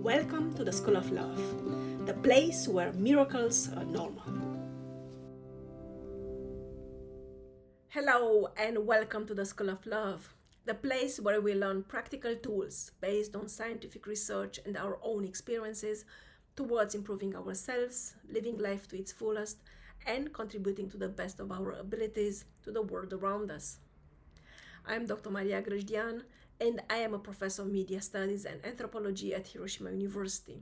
Welcome to the School of Love, the place where miracles are normal. Hello and welcome to the School of Love, the place where we learn practical tools based on scientific research and our own experiences towards improving ourselves, living life to its fullest, and contributing to the best of our abilities to the world around us. I'm Dr. Grajdian, and I am a professor of media studies and anthropology at Hiroshima University.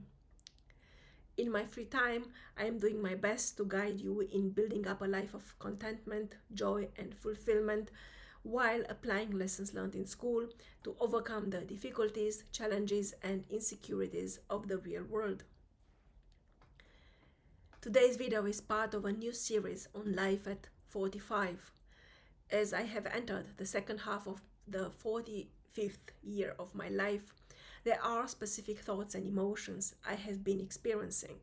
In my free time, I am doing my best to guide you in building up a life of contentment, joy, and fulfillment while applying lessons learned in school to overcome the difficulties, challenges, and insecurities of the real world. Today's video is part of a new series on life at 45. As I have entered the second half of the 45th year of my life, there are specific thoughts and emotions I have been experiencing.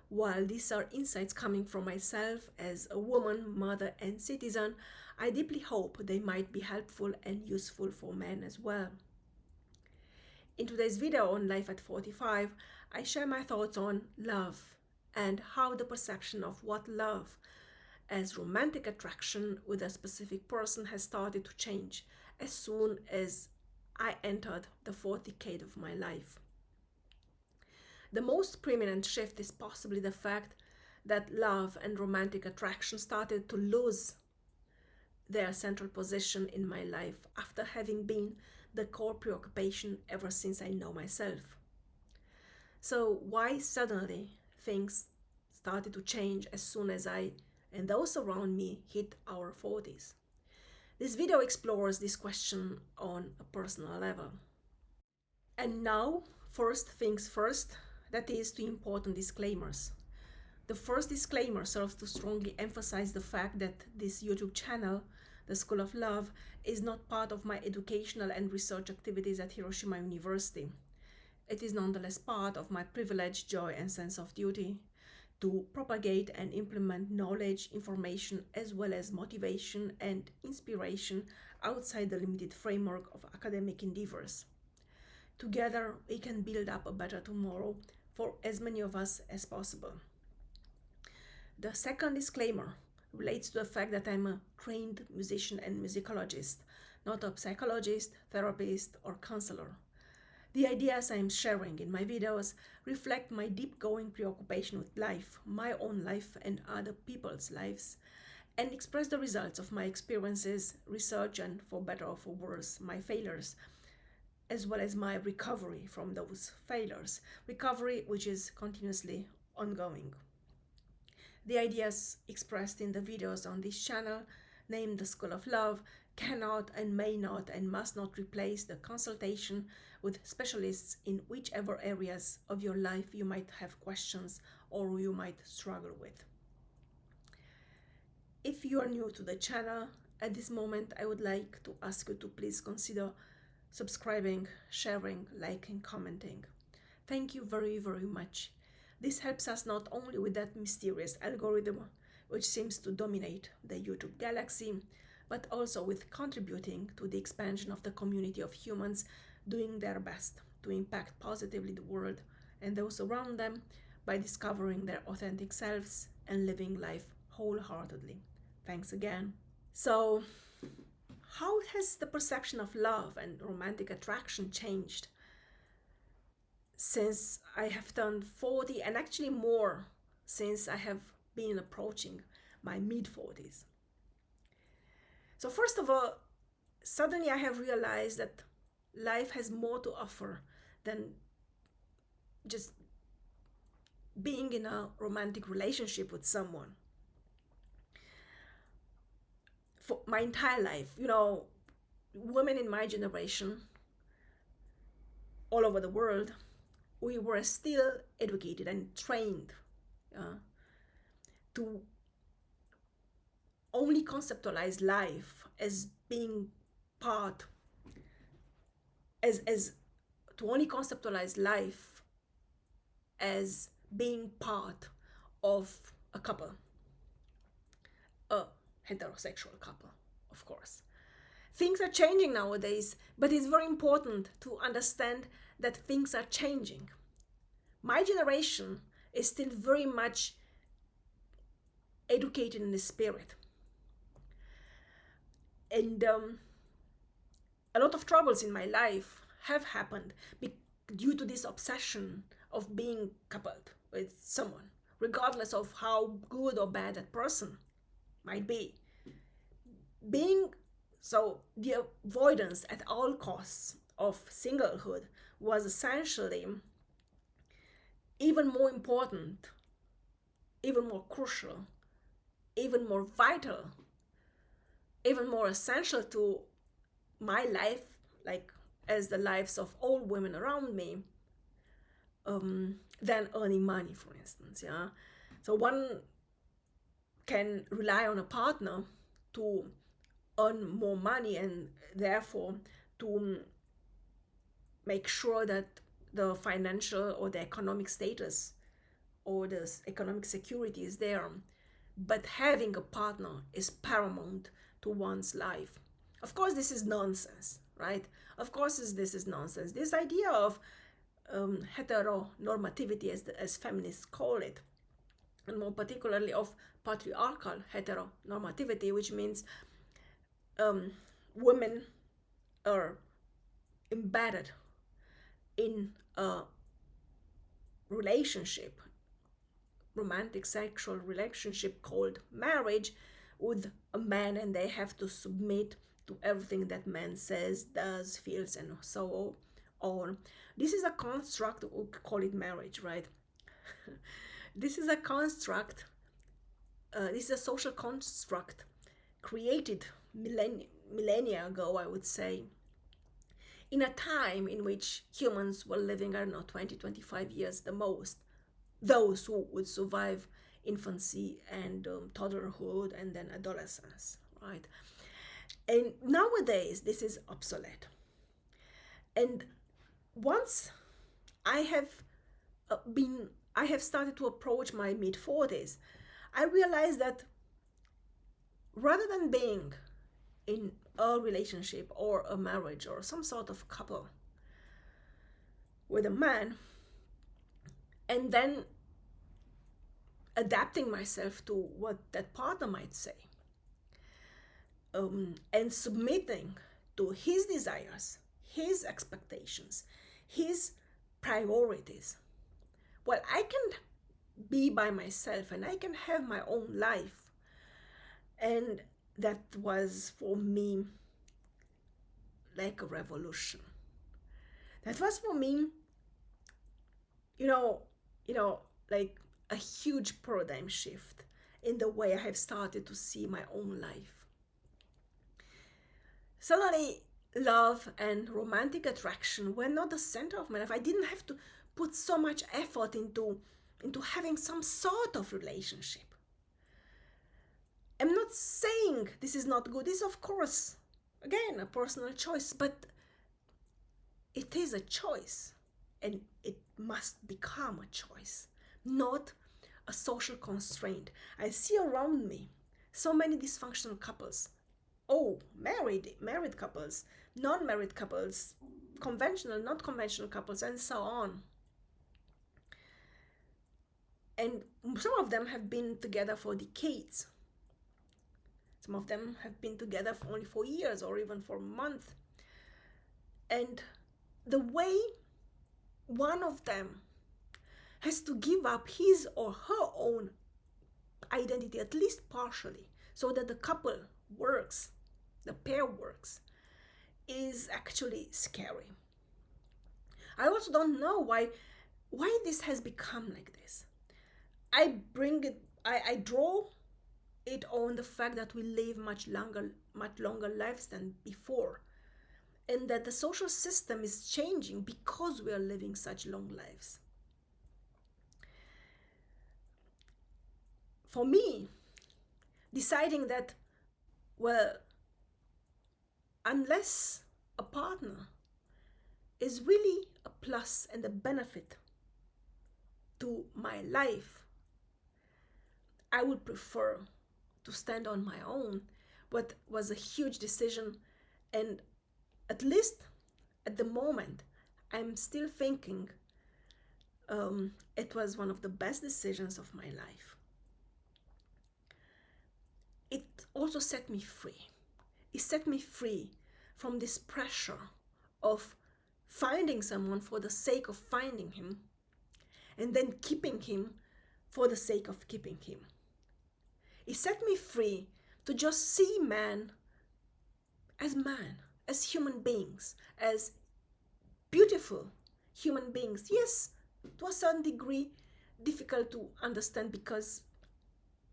While these are insights coming from myself as a woman, mother, and citizen, I deeply hope they might be helpful and useful for men as well. In today's video on Life at 45, I share my thoughts on love and how the perception of what love as romantic attraction with a specific person has started to change as soon as I entered the fourth decade of my life. The most preeminent shift is possibly the fact that love and romantic attraction started to lose their central position in my life after having been the core preoccupation ever since I know myself. So why suddenly things started to change as soon as I and those around me hit our 40s? This video explores this question on a personal level. And now, first things first, that is, two important disclaimers. The first disclaimer serves to strongly emphasize the fact that this YouTube channel, the School of Love, is not part of my educational and research activities at Hiroshima University. It is nonetheless part of my privilege, joy, and sense of duty to propagate and implement knowledge, information, as well as motivation and inspiration outside the limited framework of academic endeavors. Together, we can build up a better tomorrow for as many of us as possible. The second disclaimer relates to the fact that I'm a trained musician and musicologist, not a psychologist, therapist, or counselor. The ideas I am sharing in my videos reflect my deep-going preoccupation with life, my own life and other people's lives, and express the results of my experiences, research, and for better or for worse, my failures, as well as my recovery from those failures, recovery which is continuously ongoing. The ideas expressed in the videos on this channel, named the School of Love, cannot and may not and must not replace the consultation with specialists in whichever areas of your life you might have questions or you might struggle with. If you are new to the channel, at this moment I would like to ask you to please consider subscribing, sharing, liking, commenting. Thank you very, very much. This helps us not only with that mysterious algorithm which seems to dominate the YouTube galaxy, but also with contributing to the expansion of the community of humans doing their best to impact positively the world and those around them by discovering their authentic selves and living life wholeheartedly. Thanks again. So, how has the perception of love and romantic attraction changed since I have turned 40, and actually more since I have been approaching my mid-40s? So first of all, suddenly I have realized that life has more to offer than just being in a romantic relationship with someone. For my entire life, women in my generation, all over the world, we were still educated and trained to only conceptualize life as being part, as to only conceptualize life as being part of a couple, a heterosexual couple, of course. Things are changing nowadays, but it's very important to understand that things are changing. my generation is still very much educated in the spirit. And a lot of troubles in my life have happened due to this obsession of being coupled with someone, regardless of how good or bad that person might be. So the avoidance at all costs of singlehood was essentially even more important, even more crucial, even more vital, even more essential to my life, like as the lives of all women around me, than earning money, for instance. Yeah, so one can rely on a partner to earn more money and therefore to make sure that the financial or the economic status or the economic security is there. But having a partner is paramount to one's life. Of course, this is nonsense, right? Of course, this is nonsense. This idea of heteronormativity, as feminists call it, and more particularly of patriarchal heteronormativity, which means women are embedded in a relationship, romantic sexual relationship called marriage, with a man, and they have to submit to everything that man says, does, feels, and so on. This is a construct, we call it marriage, right? This is a construct, this is a social construct created millennia ago, I would say, in a time in which humans were living, I don't know, 20, 25 years the most. Those who would survive infancy and toddlerhood and then adolescence, right? And nowadays, this is obsolete. And once I have I have started to approach my mid-40s, I realized that rather than being in a relationship or a marriage or some sort of couple with a man and then adapting myself to what that partner might say, and submitting to his desires, his expectations, his priorities. Well, I can be by myself and I can have my own life. And that was for me like a revolution. That was for me, like a huge paradigm shift in the way I have started to see my own life. Suddenly, love and romantic attraction were not the center of my life. I didn't have to put so much effort into having some sort of relationship. I'm not saying this is not good. This is, of course, again, a personal choice, but it is a choice, and it must become a choice, not a social constraint. I see around me so many dysfunctional couples. Oh, married couples, non-married couples, conventional, not conventional couples, and so on. And some of them have been together for decades. Some of them have been together for only for years or even for months. And the way one of them has to give up his or her own identity, at least partially, so that the couple works, the pair works, is actually scary. I also don't know why this has become like this. I draw it on the fact that we live much longer lives than before, and that the social system is changing because we are living such long lives. For me, deciding that, well, unless a partner is really a plus and a benefit to my life, I would prefer to stand on my own. What was a huge decision, and at least at the moment, I'm still thinking It was one of the best decisions of my life. It also set me free. It set me free from this pressure of finding someone for the sake of finding him and then keeping him for the sake of keeping him. It set me free to just see man, as human beings, as beautiful human beings. Yes, to a certain degree, difficult to understand because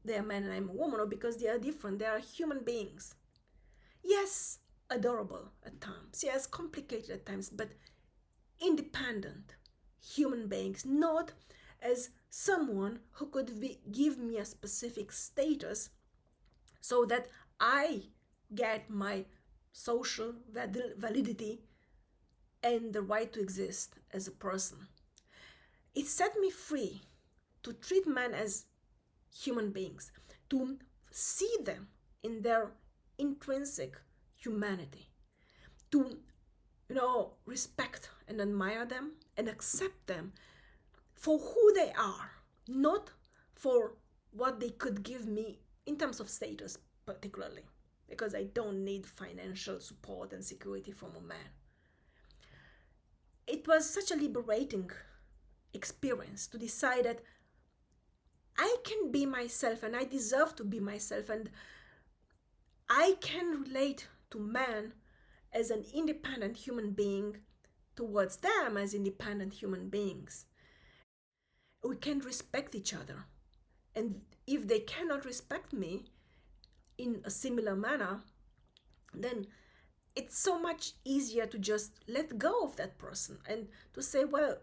they are man and I'm a woman, or because they are different. They are human beings. Yes, adorable at times. Yes, complicated at times, but independent human beings, not as someone who could give me a specific status so that I get my social validity and the right to exist as a person. It set me free to treat men as human beings, to see them in their intrinsic humanity, to respect and admire them and accept them for who they are, not for what they could give me in terms of status, particularly, because I don't need financial support and security from a man. It was such a liberating experience to decide that I can be myself and I deserve to be myself, and I can relate to men as an independent human being towards them as independent human beings. We can respect each other. And if they cannot respect me in a similar manner, then it's so much easier to just let go of that person and to say, well,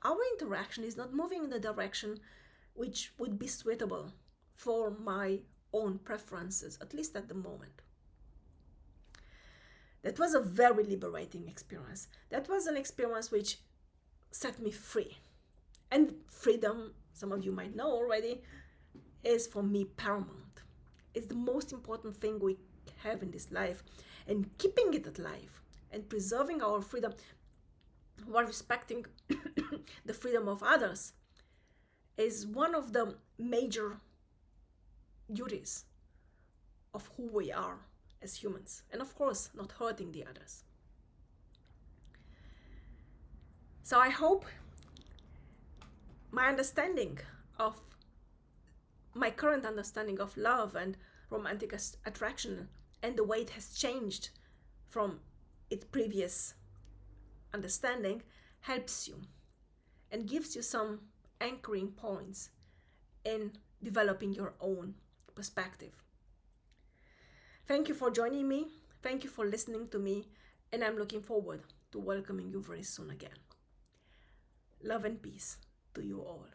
our interaction is not moving in the direction which would be suitable for my own preferences, at least at the moment. That was a very liberating experience. That was an experience which set me free. And freedom, some of you might know already, is for me paramount. It's the most important thing we have in this life. And keeping it alive and preserving our freedom while respecting the freedom of others is one of the major duties of who we are as humans. And of course, not hurting the others. So I hope my current understanding of love and romantic attraction and the way it has changed from its previous understanding helps you and gives you some anchoring points in developing your own perspective. Thank you for joining me. Thank you for listening to me, and I'm looking forward to welcoming you very soon again. Love and peace to you all.